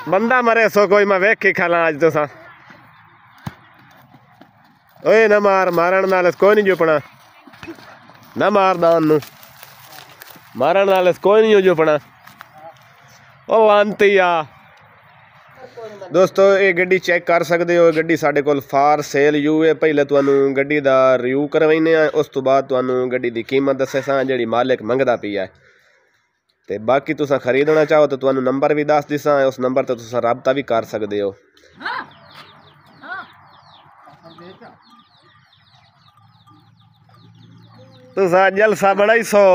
बंदा मरे सो कोई मैं वेख के खाला अज तुसा ओए ना मार मारन नाल कोई नहीं जुपना ना मार दान नू मारन नाल कोई नहीं जुपना ओ लांती आ दोस्तों ये गड्डी चेक कर सकते हो गड्डी साडे कोल फार सेल यू है पहले तुहानू गड्डी दा रिव्यू करवाइने आ उस तो बाद तुहानू गड्डी दी कीमत दसे सा जिहड़ी मालिक मंगदा पिया ते बाकी तुसा खरीदना चाहो तो तुहानू नंबर भी दस दिसां उस नंबर ते तुसा राबता भी कर सकते हो। तुसा जलसा बनाई सो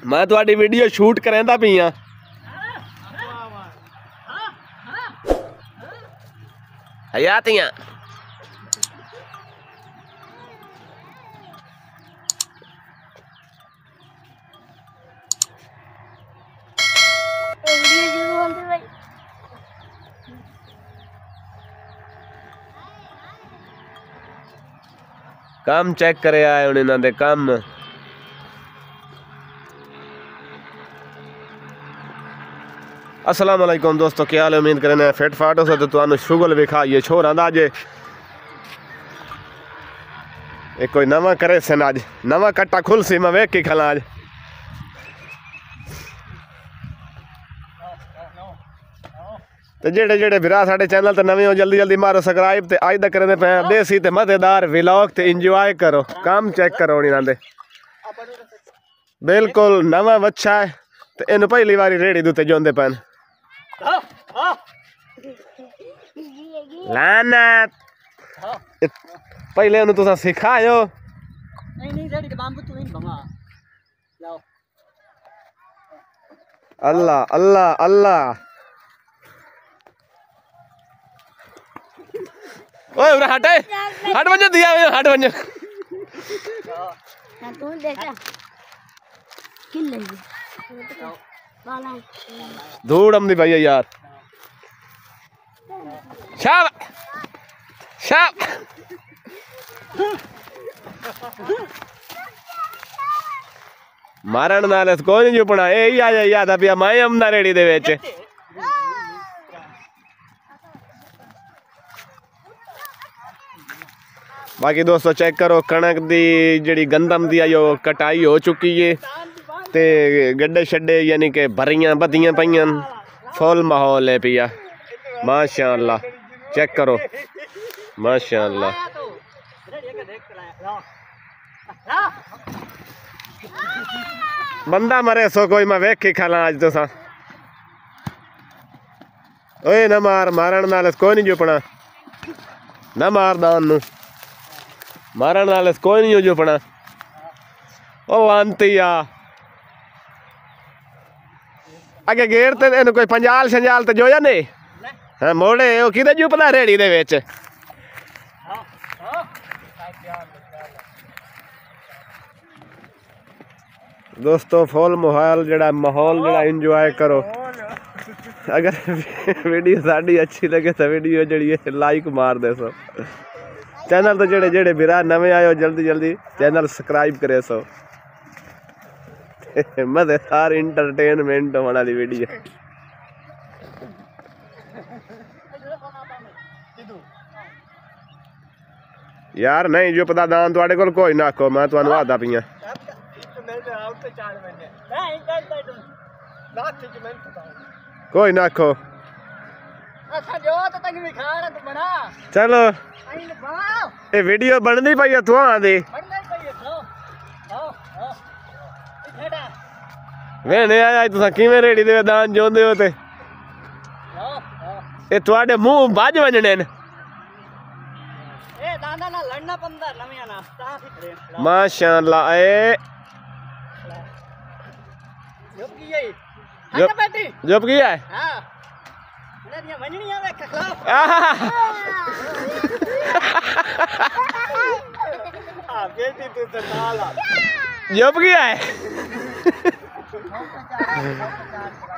मैं तुहाडी वीडियो शूट करदा पिया हयातियां काम चेक करे आए हुण इन्हां दे काम अस्सलाम वालेकुम दोस्तों क्या हाल है उम्मीद करें फिट फाट हो सकते तो शुगल विखाइए छोरा दा अज एक कोई नवा करे सन अज नवा कट्टा खुल सी मैं वेख के खला अज तो जेड़े जेड़े बिरा साडे चैनल ते नवे हो जल्दी जल्दी मारो सब्सक्राइब ते अज तक करने पे देसी ते मजेदार व्लॉग ते इंजॉय करो काम चेक करो इन्हां दे बिल्कुल नवा बच्चा है ते इन्हू पहली बारी रेड़ी दे उत्ते जोंदे पैन लानत पहले उन्हें तुसा सिखायो अल्लाह अल्लाह अल्लाह ओए उरे हट हट वंज दिया हट वंज तू देखा किल लगी धूड़म दी भाई यार शाब शाब मारन नाल कोई नहीं जुपना यही आ जाए याद पिया मैं अमना रेड़ी दे विच बाकी दोस्तों चेक करो कणक दी जिहड़ी गंदम दी आयो कटाई हो चुकी है ते गड्ढे शड्डे यानी कि भरियां बदियां पईयां फुल माहौल है पिया माशाअल्लाह चेक करो माशाअल्लाह बंदा मरे सो कोई मैं वेख के खाला अज तुसा ओए ना मार मारन नाल कोई नहीं जुपना ना मार दान नू मारन नाल कोई नहीं जुपना ओ लांती आ अगे गेर ते इन्हू कोई पंजाल शंजाल ते जोया नहीं हाँ मोड़े वो कि जुपदा रेड़ी दे विच दोस्तों फुल माहौल जड़ा इंजॉय करो अगर वीडियो साड़ी अच्छी लगे तो वीडियो जड़ी लाइक मार दे सो चैनल तो जेड़े जेड़े बिरा नवे आयो जल्दी जल्दी चैनल सब्सक्राइब करे सो मजेदार इंटरटेनमेंट होने वाली वीडियो यार नहीं जो पता दान तुहाडे कोल कोई ना आखो मैं तुहानू आदा पिया कोई ना आखो चलो ये वीडियो बननी पई तुहां दी वेने आया तुसा किवें रेड़ी दे दान जोंदे हो ते ए तुहाडे मुंह बज वजने न ए दादा ना लड़ना पंदा नवियां ना ता फिर माशाअल्लाह ए जब की है हां बेटी जब की है हां नदियां वजणियां वे खखला आ बेटी तू तो नाला जब की है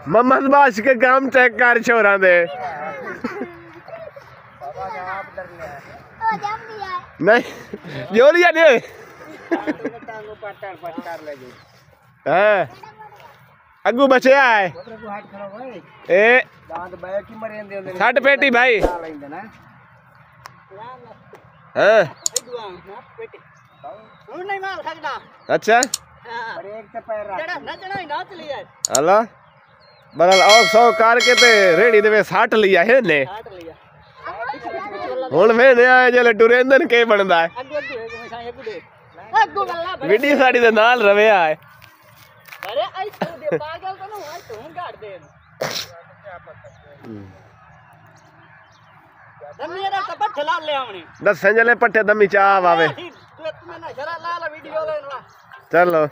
मोहम्मद बाश के काम चेक कर छोरा दे नहीं जो लिया दे अगू बचे आए ए छट पेटी भाई हाँ अच्छा हला बरल और सौ कार के ते रेडी दे 60 लिया है ने हुन वे ने आए जे टुरेंदन के बनदा है वीडियो साड़ी दे नाल रवे आए अरे आई तू दे पागल तो ना तू गाड़ दे दमीरा का पट्ठे ला ले आवनी दस संजले पट्ठे दमी चा आवे तू मैंने जरा ला ला वीडियो लेना चलो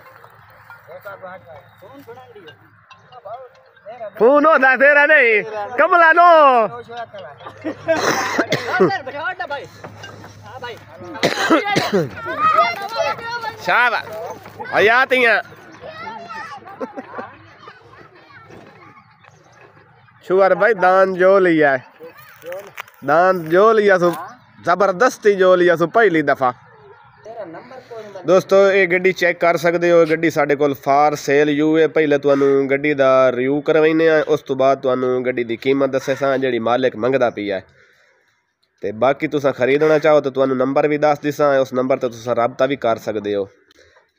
फोन होता तेरा नहीं कमला नो शाबाश आयातियां शुगर भाई दान जो लिया है दान जो लिया सो जबरदस्ती जो लिया सो पहली दफा दोस्तों ये गड्डी चेक कर सकते हो गड्डी साढ़े कोल फार सेल यूए पहले तुहानू गड्डी दा रिव्यू करवाइने आ उस तो बाद तुहानू गड्डी दी कीमत दसे सां जिहड़ी मालिक मंगदा पिया है ते बाकी तुसां खरीदना चाहो तो तुहानू नंबर भी दस दिसां उस नंबर ते तुसां राबता भी कर सकते हो।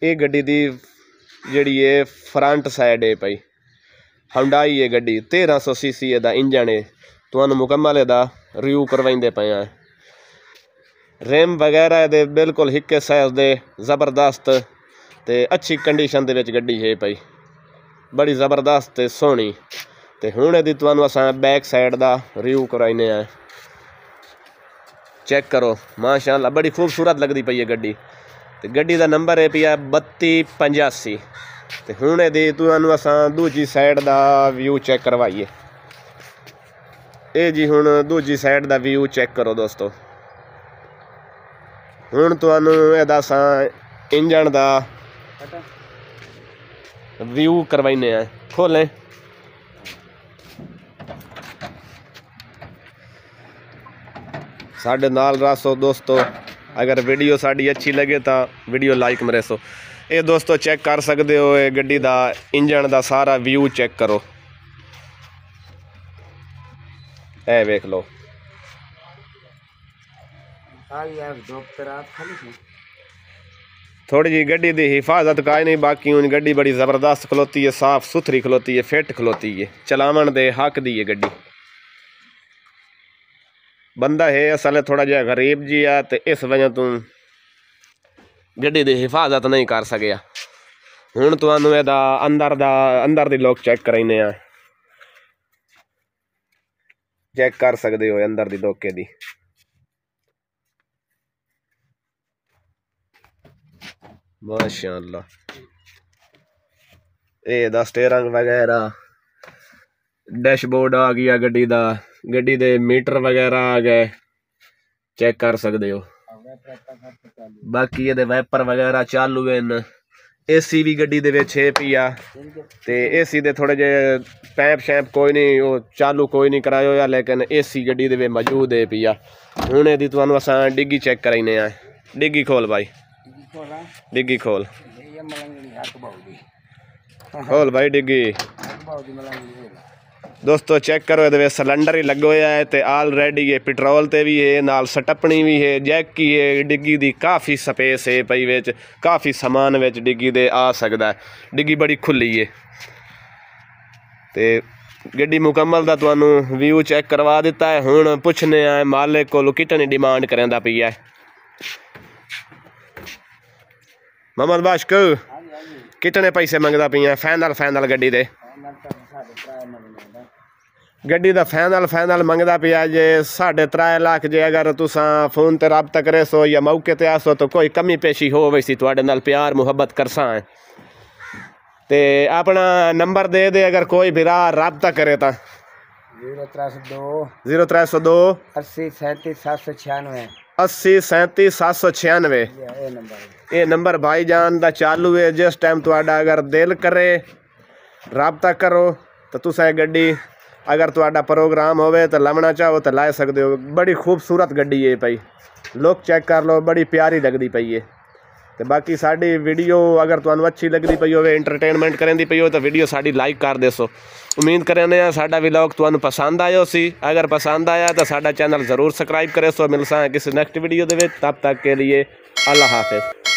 ये गड्डी दी जिहड़ी है फ्रंट साइड है पई हुंडई है गड्डी 1300 सीसी दा इंजन है तुहानू मुकम्मल दा रिव्यू करवाइंदे पे हैं रेम वगैरह दे बिल्कुल हिक्के साइज दे जबरदस्त ते अच्छी कंडीशन दे विच गड्डी है पई बड़ी जबरदस्त ते सोहनी ते हुण इहदी तुहानू असां बैक साइड दा रिव्यू कराइने आ चेक करो माशाअल्लाह बड़ी खूबसूरत लगदी पई है गड्डी ते गड्डी दा नंबर है पिया 3285 ते हुण इहदी तुहानू असां दूजी साइड दा व्यू चेक करवाइए ये जी हुण दूजी साइड दा व्यू चेक करो दोस्तों हुण तुहानू इहदा असां इंजन दा व्यू करवाइने आ खोलें साढ़े नाल रसो दोस्तों अगर वीडियो साड़ी अच्छी लगे तो वीडियो लाइक मरेसो ये दोस्तों चेक कर सकते हो ये गड्डी दा इंजन दा सारा व्यू चेक करो ए वेख लो थोड़ी जी गड्डी दी हिफाजत का नहीं बाकी उन गड्डी बड़ी ज़बरदस्त खलोती है साफ सुथरी खलोती है फिट खलोती है चलावन दे हक दी है गड्डी बंदा है असल थोड़ा जहा गरीब जी है तो इस वजह तू गड्डी दी हिफाजत नहीं कर सकिया हुण तुहानू इहदा अंदर दी लोग चेक कराइने आ चेक कर सकते हो अंदर दी डोके दी माशाअल्लाह ये दा स्टीयरिंग वगैरह डैशबोर्ड आ गया गड्डी दा गड्डी दे मीटर वगैरह आ गए चेक कर सकते हो बाकी ये वैपर वगैरह चालू हैं एसी भी गड्डी दे विच है पिया ते एसी दे थोड़े जे पैप शैप कोई नहीं वो चालू कोई नहीं कराया होया लेकिन एसी गड्डी दे विच मौजूद है पिया हुण इहदी तुहानू असां डिग्गी चेक कराइने आ डिग्गी खोल भाई डिग्गी खोल खोल भाई डिग्गी दोस्तों चेक करो ये सिलेंडर ही लगे हुआ है तो ऑलरेडी ये पेट्रोल ते भी है नाल सटपनी भी है जैक की है डिग्गी दी काफ़ी स्पेस है पई विच काफ़ी समान विच डिग्गी दे आ सकता है डिग्गी बड़ी खुली है तो गड्डी मुकम्मल दा तुहानू व्यू चेक करवा दिता है हुण पुछने आ मालिक कोलों कितनी डिमांड करदा पई है मोहम्मद बाशक कितने पैसे मंगदा पई है फाइनल गड्डी दे गड्डी दा फाइनल मंगदा पिया जे 3.5 लाख जे अगर तुसां फोन ते राबता करे सो या मौके ते आसो तो कोई कमी पेशी हो वैसी तुहाडे नाल प्यार मुहब्बत करसां ते अपना नंबर दे दे अगर कोई भी राबता करे तो 0302 80 37 796 ये नंबर भाईजान दा चालू है जिस टाइम तुहाडा अगर दिल करे राबता करो तो तुसा गड्डी अगर तुहाडा प्रोग्राम होवे तो लवना चाहो तो ला सकते हो। बड़ी खूबसूरत गड्डी है भाई, लुक चेक कर लो, बड़ी प्यारी लगती पई है। तो बाकी साड़ी वीडियो अगर तुहानू अच्छी लगती पई हो, एंटरटेनमेंट करेंदी पई हो तो वीडियो साड़ी लाइक कर देसो। उम्मीद करने साडा व्लॉग तुहानू पसंद आयो सी। अगर पसंद आया तो साडा चैनल ज़रूर सबसक्राइब करे सो। मिलसा किसी नेक्स्ट वीडियो दे विच, तब तक के लिए अल्लाह हाफिज़।